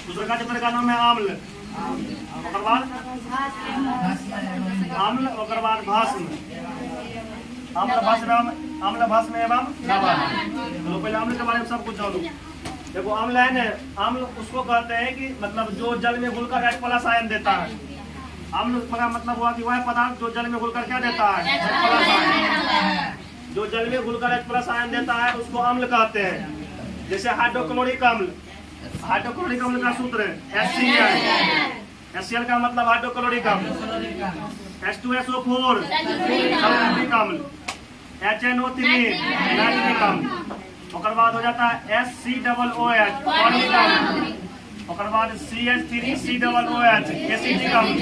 दूसरे का चित्र का नाम है आम्ल, ओकर बाद आम्ल, ओकर बाद भस्म, आम्ल भस्म एवं लवण। चलो पहले आम्ल के बारे में सब कुछ जानो। देखो आम्ल है ना, आम्ल उसको कहते हैं कि मतलब जो जल में घुलकर H+ आयन देता है। आम्ल का मतलब हुआ कि वह पदार्थ जो जल में घुलकर क्या देता है, H+ आयन। जो जल में घुलकर H+ आयन देता है उसको अम्ल कहते हैं। जैसे हाइड्रोक्लोरिक अम्ल, हाइड्रोक्लोरिक अम्ल का सूत्र है HCl। HCl का मतलब हाइड्रोक्लोरिक अम्ल। H2SO4 सल्फ्यूरिक अम्ल, HNO3 नाइट्रिक अम्ल। ओकर बाद हो जाता है SCOOH फॉर्मिक अम्ल। ओकर बाद CH3COOH एसिटिक अम्ल।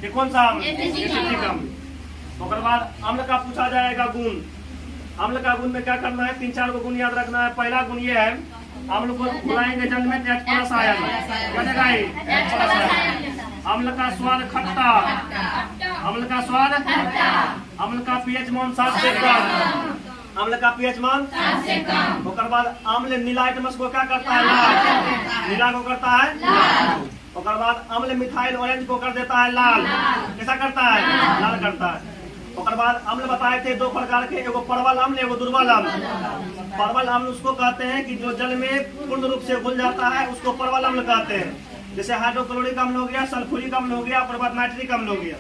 ये कौन सा अम्ल, एसिटिक अम्ल। ओकर बाद अम्ल का पूछा जाएगा गुण। अम्ल का गुण में क्या करना है, 3-4 को गुण याद रखना है। पहला गुण ये है, अम्ल को घुलाएंगे जल में H+ आयन बनेगा H+ आयन। अम्ल का स्वाद खट्टा, अम्ल का स्वाद, अम्ल का pH मान 7 से कम, अम्ल का pH मान 7 से कम। ओकर बाद अम्ल नीलाइटमस को क्या करता है, लाल, नीला को करता है लाल। ओकर बाद अम्ल मिथाइल ऑरेंज को कर देता है लाल, कैसा करता है, लाल करता है। ओकर बाद अम्ल बताए थे 2 प्रकार के, एगो प्रबल अम्ल, एगो दुर्बल अम्ल। प्रबल अम्ल उसको कहते हैं कि जो जल में पूर्ण रूप से घुल जाता है उसको प्रबल अम्ल कहते हैं। जैसे हाइड्रोक्लोरिक अम्ल हो गया, सल्फ्यूरिक अम्ल हो गया, ओकर बाद नाइट्रिक अम्ल हो गया।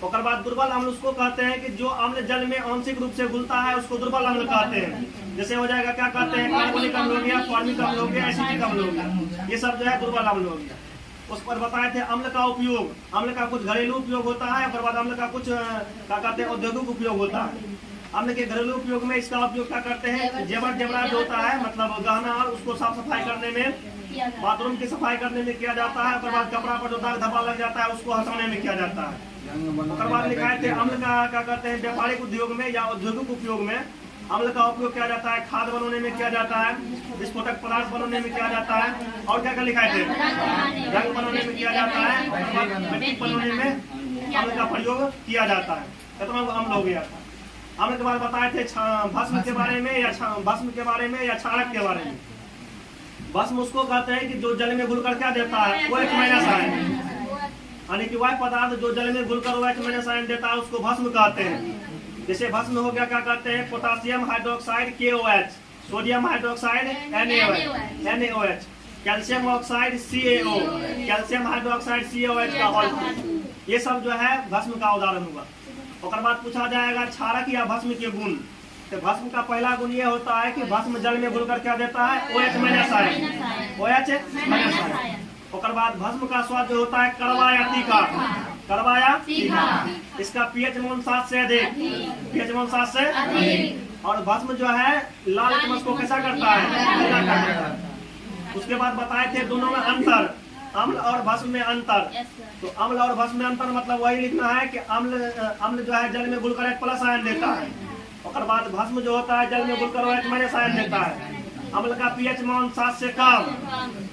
ओकर बाद दुर्बल अम्ल उसको कहते हैं कि जो अम्ल जल में आंशिक रूप से घुलता है उसको दुर्बल अम्ल कहते हैं। जैसे हो जाएगा क्या कहते हैं, कार्बोनिक अम्ल हो गया, फॉर्मिक अम्ल हो गया, एसिटिक अम्ल हो गया। ये सब जो है दुर्बल अम्ल हो गया। उस पर बताए थे अम्ल का उपयोग। अम्ल का कुछ घरेलू उपयोग होता है, ओकर बाद अम्ल का कुछ क्या कहते हैं, औद्योगिक उपयोग होता है। अम्ल के घरेलू उपयोग में इसका उपयोग क्या करते हैं, जेवर जो होता है मतलब गहना, उसको साफ सफाई करने में, बाथरूम की सफाई करने में किया जाता है। उसके बाद कपड़ा पर जो दाग धब्बा लग जाता है उसको हटाने में किया जाता है। उसके बाद लिखाए थे अम्ल का क्या करते हैं, व्यापारिक उद्योग में या औद्योगिक उपयोग में अम्ल का उपयोग किया जाता है। खाद बनाने में किया जाता है, विस्फोटक पदार्थ बनाने में किया जाता है, और क्या क्या लिखाए थे, रंग बनाने में किया जाता है, मिट्टी बनाने में अम्ल का प्रयोग किया जाता है। कितना अम्ल हो गया था। अम्ल के बाद बताए थे भस्म के बारे में या भस्म के बारे में या क्षारक के बारे में। भस्म उसको कहते हैं कि जो जल में घुलकर क्या देता है, OH- आयन, यानी कि वह पदार्थ जो जल में घुलकर OH- आयन देता है उसको भस्म कहते हैं। जैसे भस्म हो गया क्या कहते हैं, potassium hydroxide KOH, sodium hydroxide NaOH, calcium oxide CaO, calcium hydroxide CaOH का हॉल। ये सब जो है भस्म का उदाहरण हुआ। ओकर बाद पूछा जाएगा क्षारक या भस्म के गुण। तो भस्म का पहला गुण ये होता है कि भस्म जल में घुलकर क्या देता है, OH- आयन। ओकर बाद भस्म का स्वाद जो होता है कड़वा या तीखा, कड़वा या तीखा। इसका pH मान 7 से अधिक, pH मान 7 से अधिक। और भस्म जो है लाल चमच को कैसा करता है, उसके बाद बताए थे दोनों में अंतर, अम्ल और भस्म में अंतर। तो अम्ल और भस्म में अंतर मतलब वही लिखना है कि अम्ल जो है जल में घुलकर H+ आयन देता है। और बाद भस्म जो होता है जल में घुलकर OH- आयन देता है। अम्ल का pH मान 7 से कम,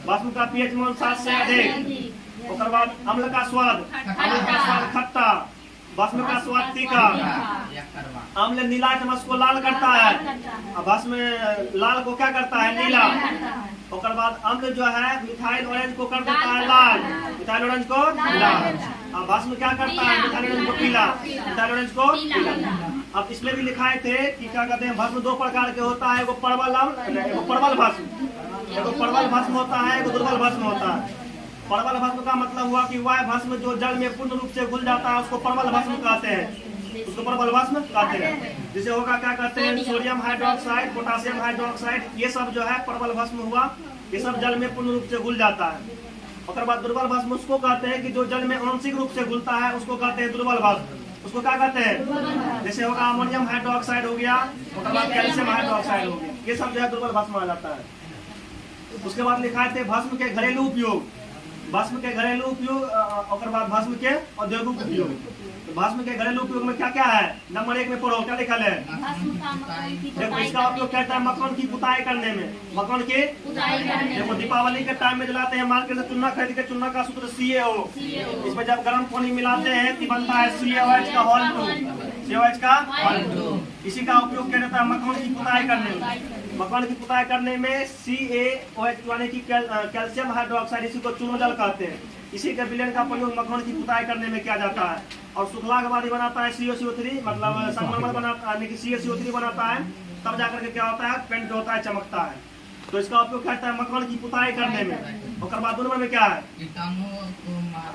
भस्म का pH मान 7 से अधिक। और बाद अम्ल का स्वाद खट्टा, भस्म का स्वाद तीखा। अम्ल नीला चमच को लाल करता है, भस्म लाल को क्या करता है, नीला। और बाद अम्ल जो है मिथाइल ऑरेंज को कर देता है लाल, मिथाइल ऑरेंज को लाल। अब भस्म क्या करता है, मिथाइल ऑरेंज को पीला, मिथाइल ऑरेंज को पीला। अब इसमें भी लिखाए थे कि क्या कहते हैं, भस्म 2 प्रकार के होता है, एगो प्रबल अम्ल, एगो प्रबल भस्म। एगो प्रबल भस्म होता है, एगो दुर्बल भस्म होता है। प्रबल भस्म का मतलब हुआ कि वह भस्म जो जल में पूर्ण रूप से घुल जाता है उसको प्रबल भस्म कहते हैं, उसको प्रबल भस्म कहते हैं। जिसे होगा क्या कहते हैं, सोडियम हाइड्रोक्साइड, पोटासियम हाइड्रोक्साइड, ये सब जो है प्रबल भस्म हुआ। ये सब जल में पूर्ण रूप से घुल जाता है। और बाद दुर्बल भस्म उसको कहते हैं कि जो जल में आंशिक रूप से घुलता है उसको कहते हैं दुर्बल भस्म। उसको क्या कहते हैं, जैसे होगा अमोनियम हाइड्रोक्साइड हो गया, और बाद कैल्शियम हाइड्रोक्साइड हो गया, ये सब जो है दुर्बल भस्म आ जाता है। उसके बाद लिखाए थे भस्म के घरेलू उपयोग, भस्म के घरेलू उपयोग, और बाद भस्म के औद्योगिक उपयोग। तो भस्म के घरेलू उपयोग में क्या क्या है, नंबर 1 में पढ़ो, क्या लिखा है, देखो इसका उपयोग कहता है मकान की पुताई करने में, मकान की देखो दीपावली के टाइम में जलाते हैं, मार्केट से चूना खरीद के, चूना का सूत्र CaO, इसमें जब गर्म पानी मिलाते हैं तो बनता है CaOH का हॉल 2, CaOH का हॉल 2। इसी का उपयोग किया जाता है मकान की पुताई करने में। मकान की पुताई करने में CaOH यानी कि कैल्शियम हाइड्रोक्साइड, इसी को चूर्ण जल कहते हैं। इसी के विलयन का प्रयोग मकान की पुताई करने में किया जाता है। और सुखला के बाद ही बनाता है CaCO3, मतलब संगमरमर बनाता है, यानी कि CaCO3 बनाता है, तब जाकर के क्या होता है, पेंट होता है, चमकता है। तो इसका उपयोग करता है मकान की पुताई करने में। और बाद 2 नंबर में क्या है,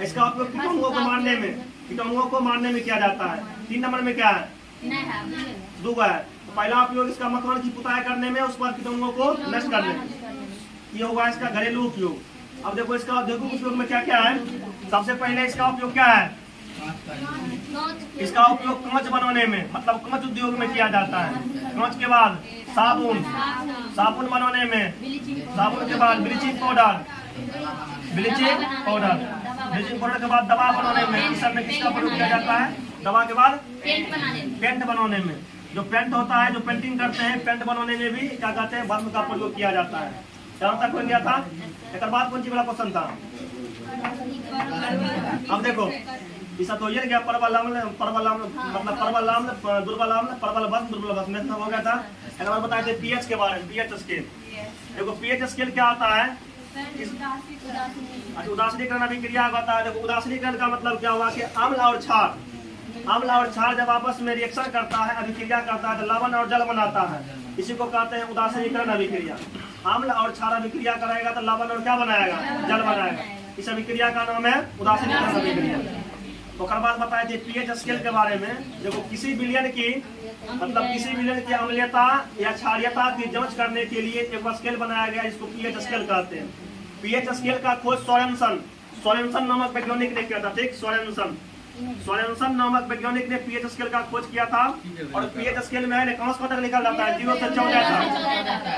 इसका उपयोग कीटाणुओं को मारने में, कीटाणुओं को मारने में किया जाता है। 3 नंबर में क्या है, दूगा है। तो पहला उपयोग इसका मकान की पुताई करने में, उसके बाद कीटाणुओं को नष्ट करने में। ये होगा इसका घरेलू उपयोग। अब देखो इसका औद्योगिक उपयोग में क्या क्या है। सबसे पहले इसका उपयोग क्या है, इसका उपयोग कांच बनाने में, मतलब कांच उद्योग में किया जाता है। कांच के बाद साबुन, साबुन बनाने में, साबुन के बाद ब्लीचिंग पाउडर, ब्लीचिंग पाउडर के बाद दवा बनाने में। इस सब में किसका प्रयोग किया जाता है, दवा के बाद पेंट बनाने में। जो पेंट होता है, जो पेंटिंग करते हैं, पेंट बनाने में भी क्या कहते हैं, भस्म का प्रयोग किया जाता है। यहाँ तक हो गया था। एक बाद कौन सी वाला क्वेश्चन था। अब देखो इसा तो ये क्या, परवल अम्ल, परवल अम्ल मतलब परवल अम्ल, दुर्बल अम्ल, परवल भस्म, दुर्बल भस्म में हो गया था। एक बार बताए थे पीएच के बारे में, पीएच स्केल। देखो पीएच स्केल क्या होता है, उदासीनीकरण अभिक्रिया होता है। देखो उदासीनीकरण का मतलब क्या हुआ कि अम्ल और क्षार, अम्ल और क्षार जब आपस में रिएक्शन करता है, अभिक्रिया करता है, तो लवण और जल बनाता है। इसी को कहते हैं उदासीनीकरण अभिक्रिया। अम्ल और क्षार अभिक्रिया कराएगा तो लवण और क्या बनाएगा, जल बनाएगा। इस अभिक्रिया का नाम है उदासीनीकरण अभिक्रिया। तो बाद बताए थे पीएच स्केल के बारे में। देखो किसी विलयन की, मतलब किसी विलयन की अम्लीयता या क्षारीयता की जांच करने के लिए एक स्केल बनाया गया, इसको पीएच स्केल कहते हैं। पीएच स्केल का खोज सोरेनसन नामक वैज्ञानिक ने किया था। ठीक, सोरेनसन नामक वैज्ञानिक ने पीएच स्केल का खोज किया था। और पीएच स्केल में कौन सा तक निकल जाता है, 0 से 14 तक,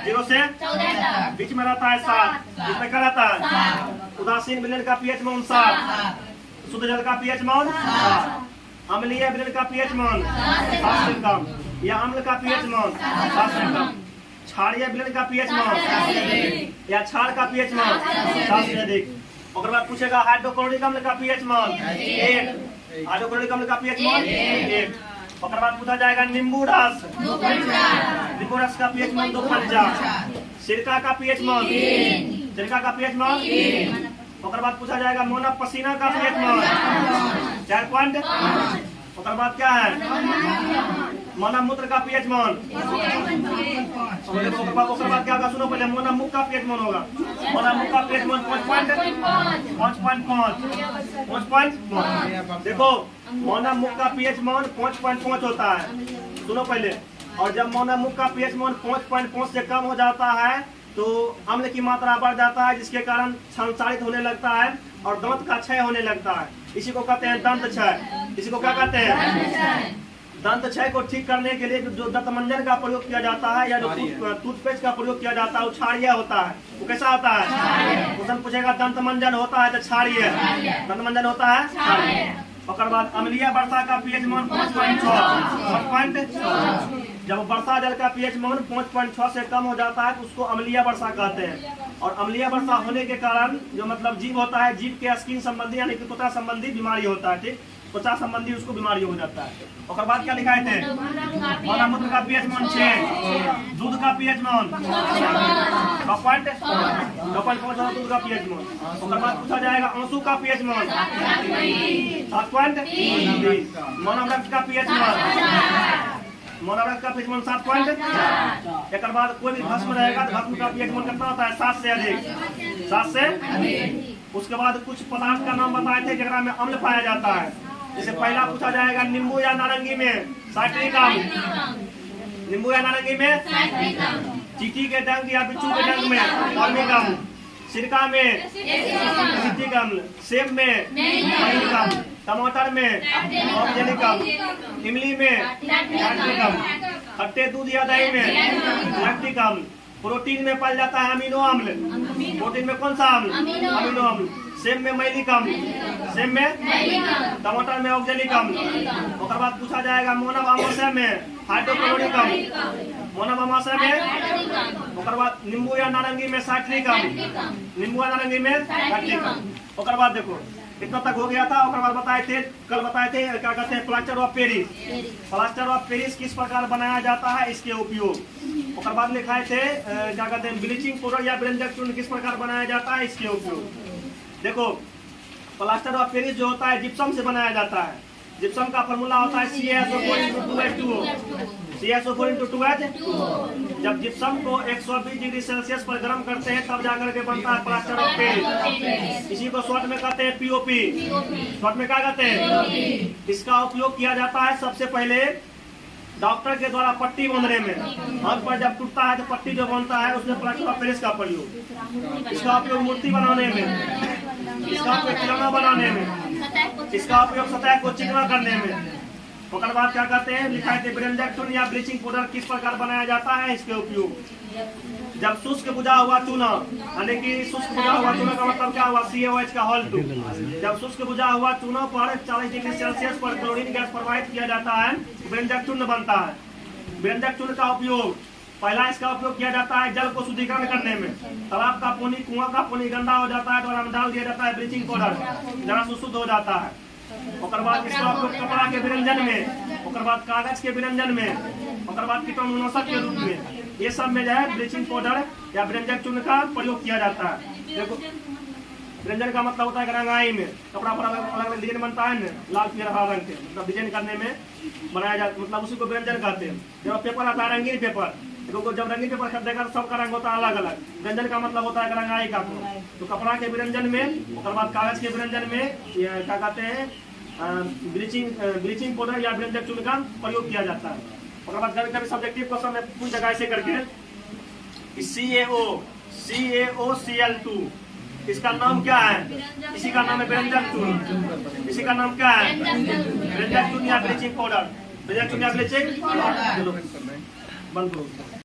0 से 14 बीच में रहता है 7। इसमें क्या रहता है, उदासीन विलयन का पीएच मान 7, शुद्ध जल का पीएच मान 7, अम्लीय विलयन का पीएच मान 7 से कम, या अम्ल का पीएच मान 7 से कम, क्षारीय विलयन का पीएच मान या क्षार का पीएच मान 7 से अधिक। और बाद पूछेगा हाइड्रोक्लोरिक अम्ल का पीएच मान 1, हाइड्रोक्लोरिक अम्ल का पीएच मान 1। और बाद पूछा जाएगा नींबू रस, नींबू रस का पीएच मान 2.5, सिरका का पीएच मान 3, सिरका का पीएच मान 3। और बाद पूछा जाएगा मोना पसीना का पीएच मान 4. और बाद क्या है, मोना मूत्र का पीएच मान। और बाद क्या होगा, सुनो पहले, मोना मुख का पीएच मान होगा, मोना मुख का पीएच मान 5.5। देखो मोना मुख का पीएच मान 5.5 होता है। सुनो पहले, और जब मोना मुख का पीएच मान 5.5 से कम हो जाता है तो अम्ल की मात्रा बढ़ जाता है, जिसके कारण संसारित होने लगता है और दांत का क्षय होने लगता है। इसी को कहते हैं दंत क्षय। इसी को क्या कहते हैं, दंत क्षय को ठीक करने के लिए जो दंतमंजन का प्रयोग किया जाता है या जो टूथपेस्ट का प्रयोग किया जाता है वो क्षारीय होता है। वो कैसा होता है, क्वेश्चन पूछेगा दंतमंजन होता है तो क्षारीय, दंतमंजन होता है क्षारीय। और बाद अम्लीय वर्षा का पीएच मान 5.6। जब वर्षा जल का पीएच मान 5.6 से कम हो जाता है तो उसको अम्लीय वर्षा कहते हैं। और अम्लीय वर्षा होने के कारण जो मतलब जीव होता है, जीव के स्किन संबंधी यानी कि त्वचा संबंधी बीमारी होता है। ठीक, त्वचा संबंधी उसको बीमारी हो जाता है। और बाद क्या लिखाए थे, मोना मूत्र का पीएच मान 6, दूध का पीएच मान 2.5 दूध का पीएच मान। और बाद पूछा जाएगा आंसू का पीएच मान 7.3, मोनोरक्त का पीएच मान, मोनोरक्त का पीएच मान 7.4। एक बाद कोई भी भस्म रहेगा तो भस्म का पीएच मान कितना होता है, 7 से अधिक, 7 से अधिक। उसके बाद कुछ पदार्थ का नाम बताए थे जिनमें अम्ल पाया जाता है। जैसे पहला पूछा जाएगा नींबू या नारंगी में साइट्रिक अम्ल, नींबू या नारंगी में, चींटी के डंक या बिच्छू के डंक में फॉर्मिक अम्ल, सिरका में एसिटिक अम्ल, सेब में मैलिक अम्ल, टमाटर में ऑक्जेलिक अम्ल, इमली में लैक्टिक अम्ल, खट्टे दूध या दही में लैक्टिक अम्ल, प्रोटीन में पाया जाता है अमीनो अम्ल, प्रोटीन में कौन सा अम्ल, अमीनो अम्ल, सेब में मैलिक अम्ल, सेब में, टमाटर में ऑक्जेलिक अम्ल। और बाद पूछा जाएगा मोनम अमाशय में हाइड्रोक्लोरिक अम्ल, मोनम अमाशय में। और बाद नींबू या नारंगी में साइट्रिक अम्ल, नींबू या नारंगी में साइट्रिक अम्ल। और बाद देखो इतना तक हो गया था। और बाद बताए थे, कल बताए थे क्या कहते हैं plaster of Paris. Plaster of Paris किस प्रकार बनाया जाता है, इसके उपयोग। उसके बाद लिखाए थे क्या कहते हैं ब्लीचिंग पाउडर या व्यंजक चूर्ण किस प्रकार बनाया जाता है, इसके उपयोग। देखो प्लास्टर ऑफ पेरिस जो होता है जिप्सम से बनाया जाता है। जिप्सम का फॉर्मूला होता है CaSO4 2H2O। जब जिप्सम को 120 डिग्री सेल्सियस पर गर्म करते हैं तब जाकर के बनता है प्लास्टर ऑफ पेरिस। इसी को शॉर्ट में कहते हैं POP। शॉर्ट में क्या कहते हैं? इसका उपयोग किया जाता है सबसे पहले डॉक्टर के द्वारा पट्टी बांधने में। हाथ पर जब टूटता है तो पट्टी जो बनता है उसमें प्लास्टर ऑफ पेरिस का प्रयोग। इसका उपयोग मूर्ति बनाने में, इसका उपयोग खिलौना बनाने में, इसका उपयोग सतह को चिकना करने में। उसके बाद क्या कहते हैं लिखा है व्यंजक चूर्ण या ब्लीचिंग पाउडर किस प्रकार बनाया जाता है, इसके उपयोग। जब शुष्क बुझा हुआ चूना, यानी कि शुष्क बुझा हुआ चूना का मतलब क्या हुआ, CaOH का हॉल 2। जब शुष्क बुझा हुआ चूना पर 40 डिग्री सेल्सियस पर क्लोरीन गैस प्रवाहित किया जाता है, व्यंजक चूर्ण बनता है। व्यंजक चूर्ण का उपयोग, पहला इसका उपयोग किया जाता है जल को शुद्धिकरण करने में। तालाब का पानी, कुआं का पानी गंदा हो जाता है तो उसमें डाल दिया जाता है ब्लीचिंग पाउडर, जरा शुद्ध हो जाता है। उसके बाद इसका उपयोग कपड़ा के व्यंजन में, उसके बाद कागज के व्यंजन में, उसके बाद कीटाणुनाशक के रूप में, ये सब में जो है ब्लीचिंग पाउडर या व्यंजक चूर्ण का प्रयोग किया जाता है। देखो व्यंजन का मतलब होता है रंगाई में, कपड़ा पर अलग अलग डिजाइन बनता है ना, लाल पीला हरा रंग के, मतलब डिजाइन करने में बनाया जाता, मतलब उसी को व्यंजन कहते हैं। जब पेपर आता है रंगीन पेपर, देखो जब रंगीन पेपर खरीदेगा तो सबका रंग होता है अलग अलग। व्यंजन का मतलब होता है रंगाई का। तो कपड़ा के व्यंजन में, उसके बाद कागज के व्यंजन में क्या कहते हैं ब्लीचिंग पाउडर या व्यंजक चूर्ण का प्रयोग किया जाता है। उसके बाद कभी कभी सब्जेक्टिव क्वेश्चन में पूछ जगह ऐसे करके CaOCl2 इसका नाम क्या है, इसी का नाम है व्यंजक चूर्ण। इसी का नाम क्या है, व्यंजक चूर्ण या ब्लीचिंग पाउडर। व्यंजक चूर्ण या ब्लीचिंग, बंद करो।